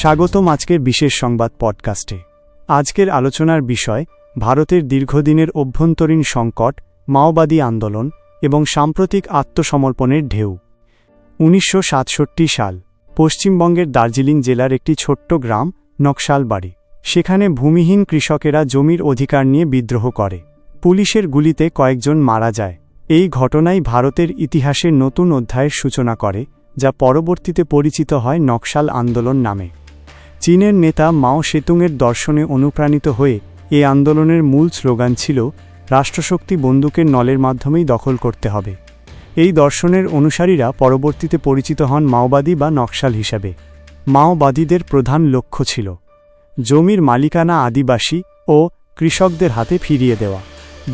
স্বাগতম আজকের বিশেষ সংবাদ পডকাস্টে। আজকের আলোচনার বিষয় ভারতের দীর্ঘদিনের অভ্যন্তরীণ সংকট, মাওবাদী আন্দোলন এবং সাম্প্রতিক আত্মসমর্পণের ঢেউ। 1967 সাল, পশ্চিমবঙ্গের দার্জিলিং জেলার একটি ছোট্ট গ্রাম নকশালবাড়ি। সেখানে ভূমিহীন কৃষকেরা জমির অধিকার নিয়ে বিদ্রোহ করে। পুলিশের গুলিতে কয়েকজন মারা যায়। এই ঘটনাই ভারতের ইতিহাসের নতুন অধ্যায়ের সূচনা করে, যা পরবর্তীতে পরিচিত হয় নকশাল আন্দোলন নামে। চীনের নেতা মাও সেতুংয়ের দর্শনে অনুপ্রাণিত হয়ে এই আন্দোলনের মূল স্লোগান ছিল, রাষ্ট্রশক্তি বন্দুকের নলের মাধ্যমেই দখল করতে হবে। এই দর্শনের অনুসারীরা পরবর্তীতে পরিচিত হন মাওবাদী বা নকশাল হিসাবে। মাওবাদীদের প্রধান লক্ষ্য ছিল জমির মালিকানা আদিবাসী ও কৃষকদের হাতে ফিরিয়ে দেওয়া,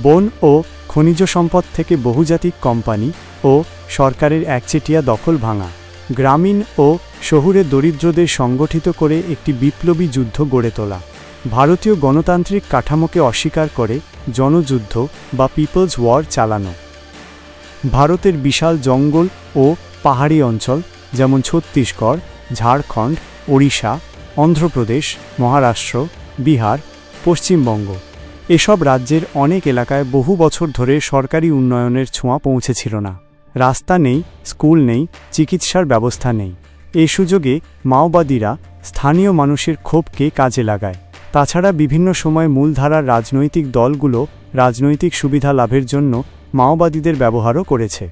বন ও খনিজ সম্পদ থেকে বহুজাতিক কোম্পানি ও সরকারের একচেটিয়া দখল ভাঙা, গ্রামীণ ও শহুরে দরিদ্রদের সংগঠিত করে একটি বিপ্লবী যুদ্ধ গড়ে তোলা, ভারতীয় গণতান্ত্রিক কাঠামোকে অস্বীকার করে জনযুদ্ধ বা পিপলস ওয়ার চালানো। ভারতের বিশাল জঙ্গল ও পাহাড়ি অঞ্চল যেমন ছত্তিশগড়, ঝাড়খণ্ড, ওড়িশা, অন্ধ্রপ্রদেশ, মহারাষ্ট্র, বিহার, পশ্চিমবঙ্গ এসব রাজ্যের অনেক এলাকায় বহু বছর ধরে সরকারি উন্নয়নের ছোঁয়া পৌঁছেছিল না। রাস্তা নেই, স্কুল নেই, চিকিৎসার ব্যবস্থা নেই। এই সুযোগে মাওবাদীরা স্থানীয় মানুষের ক্ষোভকে কাজে লাগায়। তাছাড়া বিভিন্ন সময় মূলধারার রাজনৈতিক দলগুলো রাজনৈতিক সুবিধা লাভের জন্য মাওবাদীদের ব্যবহারও করেছে।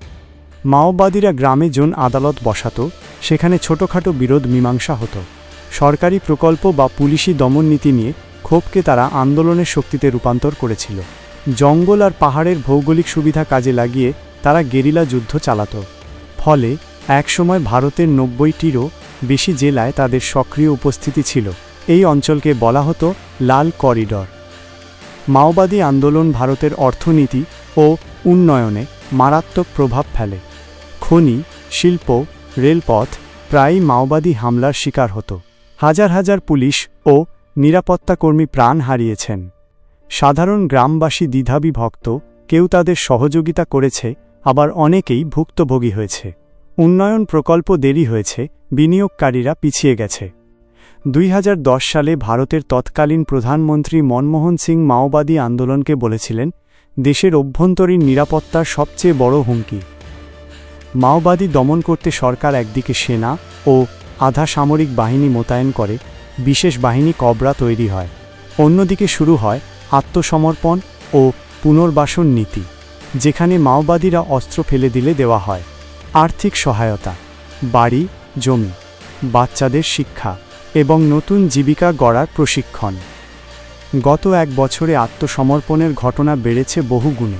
মাওবাদীরা গ্রামে আদালত বসাত, সেখানে ছোটখাটো বিরোধ মীমাংসা হতো। সরকারি প্রকল্প বা পুলিশি দমননীতি নিয়ে ক্ষোভকে তারা আন্দোলনের শক্তিতে রূপান্তর করেছিল। জঙ্গল আর পাহাড়ের ভৌগোলিক সুবিধা কাজে লাগিয়ে তারা গেরিলা যুদ্ধ চালাত। ফলে একসময় ভারতের 90টিরও বেশি জেলায় তাদের সক্রিয় উপস্থিতি ছিল। এই অঞ্চলকে বলা হতো লাল করিডর। মাওবাদী আন্দোলন ভারতের অর্থনীতি ও উন্নয়নে মারাত্মক প্রভাব ফেলে। খনি, শিল্প, রেলপথ প্রায়ই মাওবাদী হামলার শিকার হতো। হাজার হাজার পুলিশ ও নিরাপত্তাকর্মী প্রাণ হারিয়েছেন। সাধারণ গ্রামবাসী দ্বিধাবিভক্ত, কেউ তাদের সহযোগিতা করেছে, আবার অনেকেই ভুক্তভোগী হয়েছে। উন্নয়ন প্রকল্প দেরি হয়েছে, বিনিয়োগকারীরা পিছিয়ে গেছে। 2010 সালে ভারতের তৎকালীন প্রধানমন্ত্রী মনমোহন সিং মাওবাদী আন্দোলনকে বলেছিলেন, দেশের অভ্যন্তরীণ নিরাপত্তার সবচেয়ে বড় হুমকি। মাওবাদী দমন করতে সরকার একদিকে সেনা ও আধা সামরিক বাহিনী মোতায়েন করে, বিশেষ বাহিনী কবরা তৈরি হয়। অন্যদিকে শুরু হয় আত্মসমর্পণ ও পুনর্বাসন নীতি, যেখানে মাওবাদীরা অস্ত্র ফেলে দিলে দেওয়া হয় আর্থিক সহায়তা, বাড়ি, জমি, বাচ্চাদের শিক্ষা এবং নতুন জীবিকা গড়ার প্রশিক্ষণ। গত এক বছরে আত্মসমর্পণের ঘটনা বেড়েছে বহুগুণে।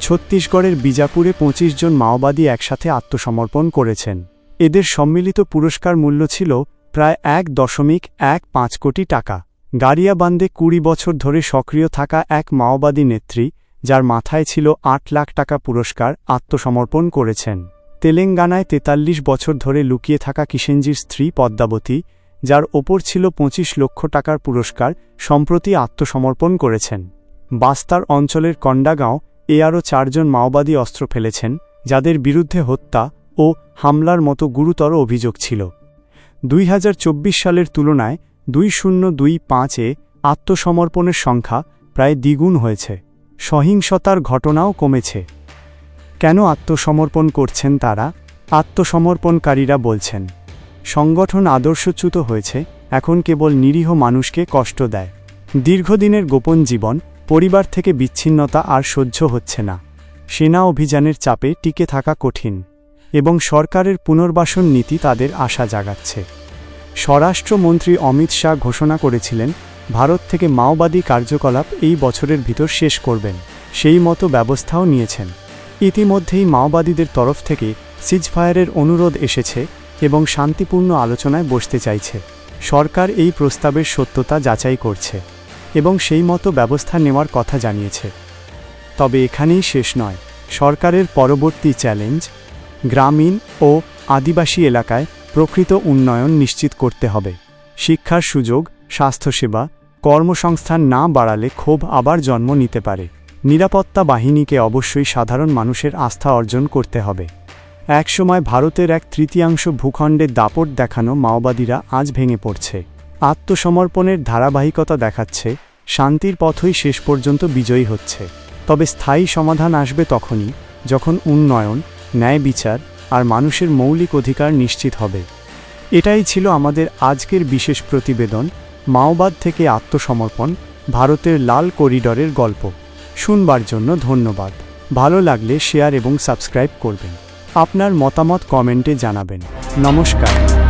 ছত্তিশগড়ের বিজাপুরে 25 জন মাওবাদী একসাথে আত্মসমর্পণ করেছেন। এদের সম্মিলিত পুরস্কার মূল্য ছিল প্রায় 1.15 কোটি টাকা। গারিয়াবান্ধে 20 বছর ধরে সক্রিয় থাকা এক মাওবাদী নেত্রী, যার মাথায় ছিল 8 লাখ টাকা পুরস্কার, আত্মসমর্পণ করেছেন। তেলেঙ্গানায় 43 বছর ধরে লুকিয়ে থাকা কিষেনজির স্ত্রী পদ্মাবতী, যার ওপর ছিল 25 লক্ষ টাকার পুরস্কার, সম্প্রতি আত্মসমর্পণ করেছেন। বাস্তার অঞ্চলের কন্ডাগাঁও আরও 4 জন মাওবাদী অস্ত্র ফেলেছেন, যাদের বিরুদ্ধে হত্যা ও হামলার মতো গুরুতর অভিযোগ ছিল। 2024 সালের তুলনায় 2025-এ আত্মসমর্পণের সংখ্যা প্রায় দ্বিগুণ হয়েছে। সহিংসতার ঘটনাও কমেছে। কেন আত্মসমর্পণ করছেন তারা? আত্মসমর্পণকারীরা বলছেন, সংগঠন আদর্শচ্যুত হয়েছে, এখন কেবল নিরীহ মানুষকে কষ্ট দেয়। দীর্ঘদিনের গোপন জীবন, পরিবার থেকে বিচ্ছিন্নতা আর সহ্য হচ্ছে না। সেনা অভিযানের চাপে টিকে থাকা কঠিন, এবং সরকারের পুনর্বাসন নীতি তাদের আশা জাগাচ্ছে। স্বরাষ্ট্রমন্ত্রী অমিত শাহ ঘোষণা করেছিলেন, ভারত থেকে মাওবাদী কার্যকলাপ এই বছরের ভিতর শেষ করবেন। সেই মতো ব্যবস্থাও নিয়েছেন। ইতিমধ্যেই মাওবাদীদের তরফ থেকে সিজফায়ারের অনুরোধ এসেছে এবং শান্তিপূর্ণ আলোচনায় বসতে চাইছে। সরকার এই প্রস্তাবের সত্যতা যাচাই করছে এবং সেই মতো ব্যবস্থা নেওয়ার কথা জানিয়েছে। তবে এখানেই শেষ নয়। সরকারের পরবর্তী চ্যালেঞ্জ, গ্রামীণ ও আদিবাসী এলাকায় প্রকৃত উন্নয়ন নিশ্চিত করতে হবে। শিক্ষার সুযোগ, স্বাস্থ্যসেবা, কর্মসংস্থান না বাড়ালে ক্ষোভ আবার জন্ম নিতে পারে। নিরাপত্তা বাহিনীকে অবশ্যই সাধারণ মানুষের আস্থা অর্জন করতে হবে। একসময় ভারতের এক তৃতীয়াংশ ভূখণ্ডে দাপট দেখানো মাওবাদীরা আজ ভেঙে পড়ছে। আত্মসমর্পণের ধারাবাহিকতা দেখাচ্ছে শান্তির পথই শেষ পর্যন্ত বিজয়ী হচ্ছে। তবে স্থায়ী সমাধান আসবে তখনই যখন উন্নয়ন, ন্যায় বিচার আর মানুষের মৌলিক অধিকার নিশ্চিত হবে। এটাই ছিল আমাদের আজকের বিশেষ প্রতিবেদন, মাওবাদ থেকে আত্মসমর্পণ, ভারতের লাল করিডরের গল্প। শুনবার জন্য ধন্যবাদ। ভালো লাগলে শেয়ার এবং সাবস্ক্রাইব করবেন। আপনার মতামত কমেন্টে জানাবেন। নমস্কার।